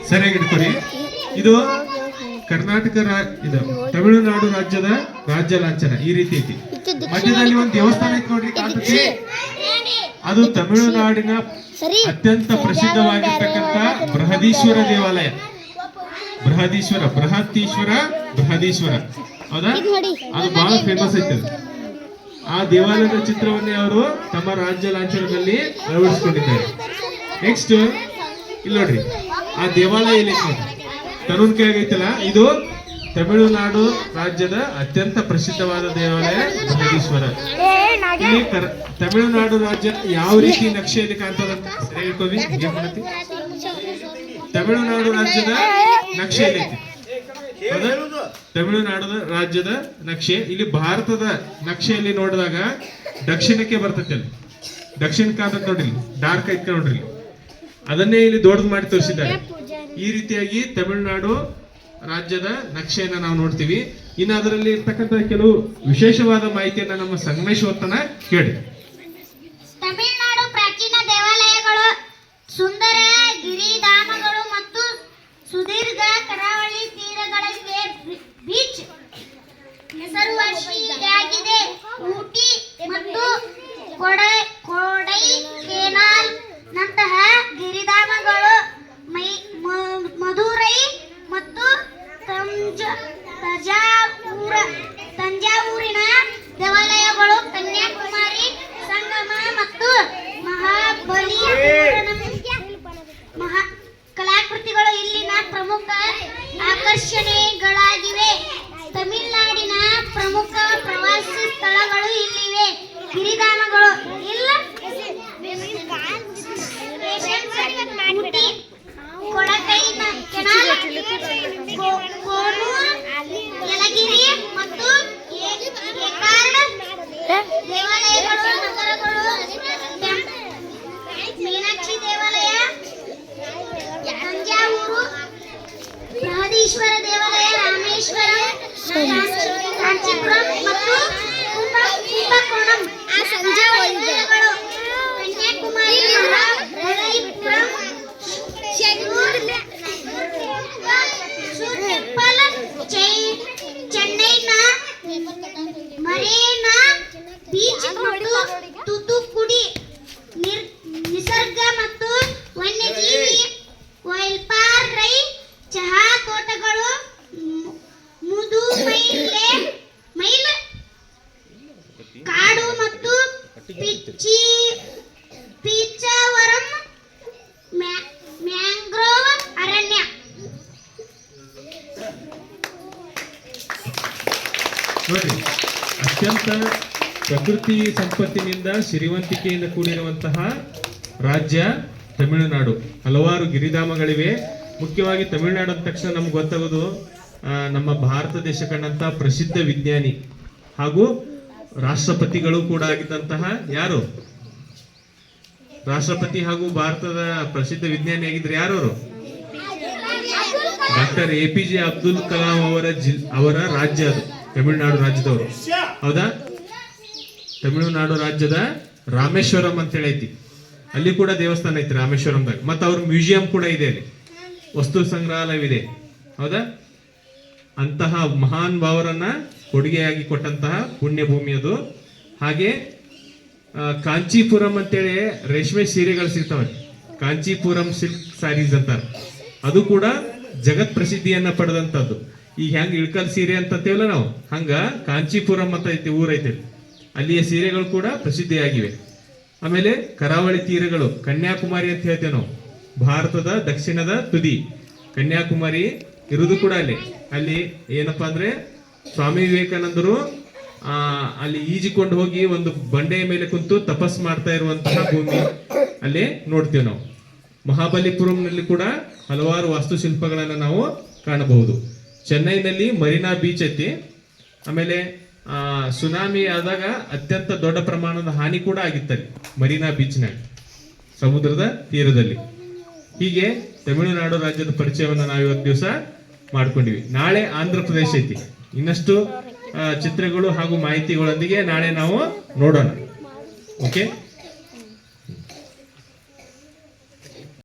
ಸರಿಯಾಗಿ ಇಟ್ಕೊರಿ. ಇದು ಕರ್ನಾಟಕ ಇದು ತಮಿಳುನಾಡು ರಾಜ್ಯದ ರಾಜ್ಯ ಲಾಂಛನ ಈ ರೀತಿ ಐತಿ. ಮಧ್ಯದಲ್ಲಿ ಒಂದು ದೇವಸ್ಥಾನ ಐತಿ ನೋಡ್ರಿ, ಕಾಣ್ತೈತಿ. ಅದು ತಮಿಳುನಾಡಿನ ಅತ್ಯಂತ ಪ್ರಸಿದ್ಧವಾಗಿರ್ತಕ್ಕಂಥ ಬೃಹದೀಶ್ವರ ದೇವಾಲಯ. ಬೃಹದೀಶ್ವರ ಹೌದಾ, ಅದು ಬಹಳ ಫೇಮಸ್ ಐತೆ. ಆ ದೇವಾಲಯದ ಚಿತ್ರವನ್ನೇ ಅವರು ತಮ್ಮ ರಾಜ್ಯ ಲಾಂಛನದಲ್ಲಿ ಅಳವಡಿಸಿಕೊಂಡಿದ್ದಾರೆ. ನೆಕ್ಸ್ಟ್ ಇಲ್ಲಿ ನೋಡ್ರಿ, ಆ ದೇವಾಲಯ ಇಲ್ಲಿ ನೋಡ್ರಿ, ತರುಣ್ ಕೈಯಾಗ ಐತಲ್ಲ, ಇದು ತಮಿಳುನಾಡು ರಾಜ್ಯದ ಅತ್ಯಂತ ಪ್ರಸಿದ್ಧವಾದ ದೇವಾಲಯ ಬೃಹದೀಶ್ವರ. ಇಲ್ಲಿ ತಮಿಳುನಾಡು ರಾಜ್ಯ ಯಾವ ರೀತಿ ನಕ್ಷೆಯಲ್ಲಿ ಕಾಣ್ತದಂತ ಹೇಳ್ಕೊವಿ. ತಮಿಳುನಾಡು ರಾಜ್ಯದ ನಕ್ಷೆಯಲ್ಲಿ ಐತಿ, ತಮಿಳುನಾಡು ರಾಜ್ಯದ ನಕ್ಷೆ. ಇಲ್ಲಿ ಭಾರತದ ನಕ್ಷೆಯಲ್ಲಿ ನೋಡಿದಾಗ ದಕ್ಷಿಣಕ್ಕೆ ಬರ್ತೈತೆ, ಅಲ್ಲಿ ದಕ್ಷಿಣ ಕಾಣ್ತದೆ ನೋಡ್ರಿ, ಡಾರ್ಕ್ ಐತೆ ನೋಡ್ರಿ, ಅದನ್ನೇ ಇಲ್ಲಿ ದೊಡ್ಡದು ಮಾಡಿ ತೋರಿಸಿದ್ದಾರೆ. ಈ ರೀತಿಯಾಗಿ ತಮಿಳುನಾಡು ರಾಜ್ಯದ ನಕ್ಷೆಯನ್ನ ನಾವು ನೋಡ್ತೀವಿ. ಇನ್ನು ಅದರಲ್ಲಿ ಇರ್ತಕ್ಕಂಥ ಕೆಲವು ವಿಶೇಷವಾದ ಮಾಹಿತಿಯನ್ನ ನಮ್ಮ ಸಂಗಮೇಶ್ವರ್ತನ ಕೇಳಿ. ತಮಿಳುನಾಡು ಪ್ರಾಚೀನ ದೇವಾಲಯಗಳು, ಸುಂದರ ಗಿರಿಧಾಮಗಳು ಮತ್ತು ಸುದೀರ್ಘ ಕರಾವಳಿ ತೀರಗಳಿಗೆ ಬೀಚ್ ಹೆಸರುವಾಸಿಯಾಗಿದೆ. ಊಟಿ ಮತ್ತು ಕೊಡೈಕೆನಾಲ್ ನಂತಹ ಗಿರಿಧಾಮಗಳು, ಮಧುರೈ ಮತ್ತು ತಂಜಾವೂರಿನ ದೇವಾಲಯಗಳು, ಕನ್ಯಾಕುಮಾರಿ ಸಂಗಮ ಮತ್ತು ಮಹಾಬಲಿಪುರಂ ಕಲಾಕೃತಿಗಳು ಇಲ್ಲಿನ ಪ್ರಮುಖ ಆಕರ್ಷಣೆಗಳಾಗಿವೆ. ತಮಿಳುನಾಡಿನ ಪ್ರಮುಖ ಪ್ರವಾಸಿ ಸ್ಥಳಗಳು ಇಲ್ಲಿವೆ. ಗಿರಿಧಾಮಗಳು ಇಲ್ಲ, ಕೊಡಕೈಕೆನಾಲ್, ಕೋನೂರು, ಯಲಗಿರಿ ಮತ್ತು ಏಕಾರ್ಡ್ ದೇವಾಲಯಗಳು, ನಗರಗಳು, ಮೀನಾಕ್ಷಿ ದೇವಾಲಯ, ತಂಜಾವೂರು, ಬೃಹದೀಶ್ವರ ದೇವಾಲಯ, ರಾಮೇಶ್ವರಂ, ಕಾಂಚೀಪುರಂ ಮತ್ತು ಕುಂಭಕೋಣಂ ದೇವಾಲಯಗಳು, ಕನ್ಯಾಕುಮಾರಿ, ಮಹಾಬಲಿಪುರಂ, ಚೆನ್ನೈನ ಮರೀನಾ ಬೀಚ್ ಮತ್ತು ತೂತುಕುಡಿ ನಿಸರ್ಗ ಮತ್ತು ವನ್ಯಜೀವಿ, ವೈಲ್ಪಾರೈ ಚಹಾ ತೋಟಗಳು, ಮೈಲ್ ಕಾಡು ಮತ್ತು ಪೀಚಾವರಂ ಮ್ಯಾಂಗ್ರೋವ್ ಅರಣ್ಯ. ನೋಡಿ, ಅತ್ಯಂತ ಪ್ರಕೃತಿ ಸಂಪತ್ತಿನಿಂದ ಸಿರಿವಂತಿಕೆಯಿಂದ ಕೂಡಿರುವಂತಹ ರಾಜ್ಯ ತಮಿಳುನಾಡು. ಹಲವಾರು ಗಿರಿಧಾಮಗಳಿವೆ. ಮುಖ್ಯವಾಗಿ ತಮಿಳುನಾಡು ಅಂದ ತಕ್ಷಣ ನಮ್ಗೆ ಗೊತ್ತಾಗೋದು ನಮ್ಮ ಭಾರತ ದೇಶ ಕಂಡಂತಹ ಪ್ರಸಿದ್ಧ ವಿಜ್ಞಾನಿ ಹಾಗೂ ರಾಷ್ಟ್ರಪತಿಗಳು ಕೂಡ ಆಗಿದ್ದಂತಹ ಯಾರು ರಾಷ್ಟ್ರಪತಿ ಹಾಗೂ ಭಾರತದ ಪ್ರಸಿದ್ಧ ವಿಜ್ಞಾನಿ ಆಗಿದ್ರೆ ಯಾರು? ಡಾಕ್ಟರ್ APJ ಅಬ್ದುಲ್ ಕಲಾಂ ಅವರ ರಾಜ್ಯ ಅದು, ತಮಿಳುನಾಡು ರಾಜ್ಯದವರು. ಹೌದಾ? ತಮಿಳುನಾಡು ರಾಜ್ಯದ ರಾಮೇಶ್ವರಂ ಅಂತ ಹೇಳೈತಿ, ಅಲ್ಲಿ ಕೂಡ ದೇವಸ್ಥಾನ ಐತಿ ರಾಮೇಶ್ವರಂದಾಗ. ಮತ್ತು ಅವ್ರ ಮ್ಯೂಸಿಯಂ ಕೂಡ ಇದೆ, ಅಲ್ಲಿ ವಸ್ತು ಸಂಗ್ರಹಾಲಯವಿದೆ. ಹೌದಾ? ಅಂತಹ ಮಹಾನ್ ಭಾವರನ್ನ ಕೊಡುಗೆಯಾಗಿ ಕೊಟ್ಟಂತಹ ಪುಣ್ಯ ಭೂಮಿ ಅದು. ಹಾಗೆ ಕಾಂಚೀಪುರಂ ಅಂತೇಳಿ ರೇಷ್ಮೆ ಸೀರೆಗಳು ಸಿಗ್ತಾವೆ, ಕಾಂಚೀಪುರಂ ಸಿಲ್ಕ್ ಸ್ಯಾರೀಸ್ ಅಂತಾರೆ. ಅದು ಕೂಡ ಜಗತ್ ಪ್ರಸಿದ್ಧಿಯನ್ನ ಪಡೆದಂತದ್ದು. ಈಗ ಹೆಂಗ್ ಇಳ್ಕಲ್ ಸೀರೆ ಅಂತೇವಲ್ಲ ನಾವು, ಹಂಗ ಕಾಂಚೀಪುರಂ ಅಂತ ಐತಿ ಊರೈತೆ, ಅಲ್ಲಿಯ ಸೀರೆಗಳು ಕೂಡ ಪ್ರಸಿದ್ಧಿಯಾಗಿವೆ. ಆಮೇಲೆ ಕರಾವಳಿ ತೀರಗಳು, ಕನ್ಯಾಕುಮಾರಿ ಅಂತ ಹೇಳ್ತೇವೆ ನಾವು, ಭಾರತದ ದಕ್ಷಿಣದ ತುದಿ ಕನ್ಯಾಕುಮಾರಿ ಇರುವುದು ಕೂಡ ಅಲ್ಲಿ ಏನಪ್ಪಾ ಅಂದ್ರೆ ಸ್ವಾಮಿ ವಿವೇಕಾನಂದರು ಅಲ್ಲಿ ಈಜಿಕೊಂಡು ಹೋಗಿ ಒಂದು ಬಂಡೆಯ ಮೇಲೆ ಕುಂತು ತಪಸ್ ಮಾಡ್ತಾ ಇರುವಂತಹ ಭೂಮಿ ಅಲ್ಲಿ ನೋಡ್ತೀವಿ ನಾವು. ಮಹಾಬಲಿಪುರಂನಲ್ಲಿ ಕೂಡ ಹಲವಾರು ವಾಸ್ತುಶಿಲ್ಪಗಳನ್ನು ನಾವು ಕಾಣಬಹುದು. ಚೆನ್ನೈನಲ್ಲಿ ಮರೀನಾ ಬೀಚ್ ಐತಿ. ಆಮೇಲೆ ಸುನಾಮಿ ಆದಾಗ ಅತ್ಯಂತ ದೊಡ್ಡ ಪ್ರಮಾಣದ ಹಾನಿ ಕೂಡ ಆಗಿತ್ತಲ್ಲಿ ಮರೀನಾ ಬೀಚ್ನಾಗ, ಸಮುದ್ರದ ತೀರದಲ್ಲಿ. ಹೀಗೆ ತಮಿಳುನಾಡು ರಾಜ್ಯದ ಪರಿಚಯವನ್ನು ನಾವು ಇವತ್ತು ದಿವಸ ಮಾಡ್ಕೊಂಡಿವಿ. ನಾಳೆ ಆಂಧ್ರ ಪ್ರದೇಶ ಐತಿ. ಇನ್ನಷ್ಟು ಚಿತ್ರಗಳು ಹಾಗೂ ಮಾಹಿತಿಗಳೊಂದಿಗೆ ನಾಳೆ ನಾವು ನೋಡೋಣ. ಓಕೆ.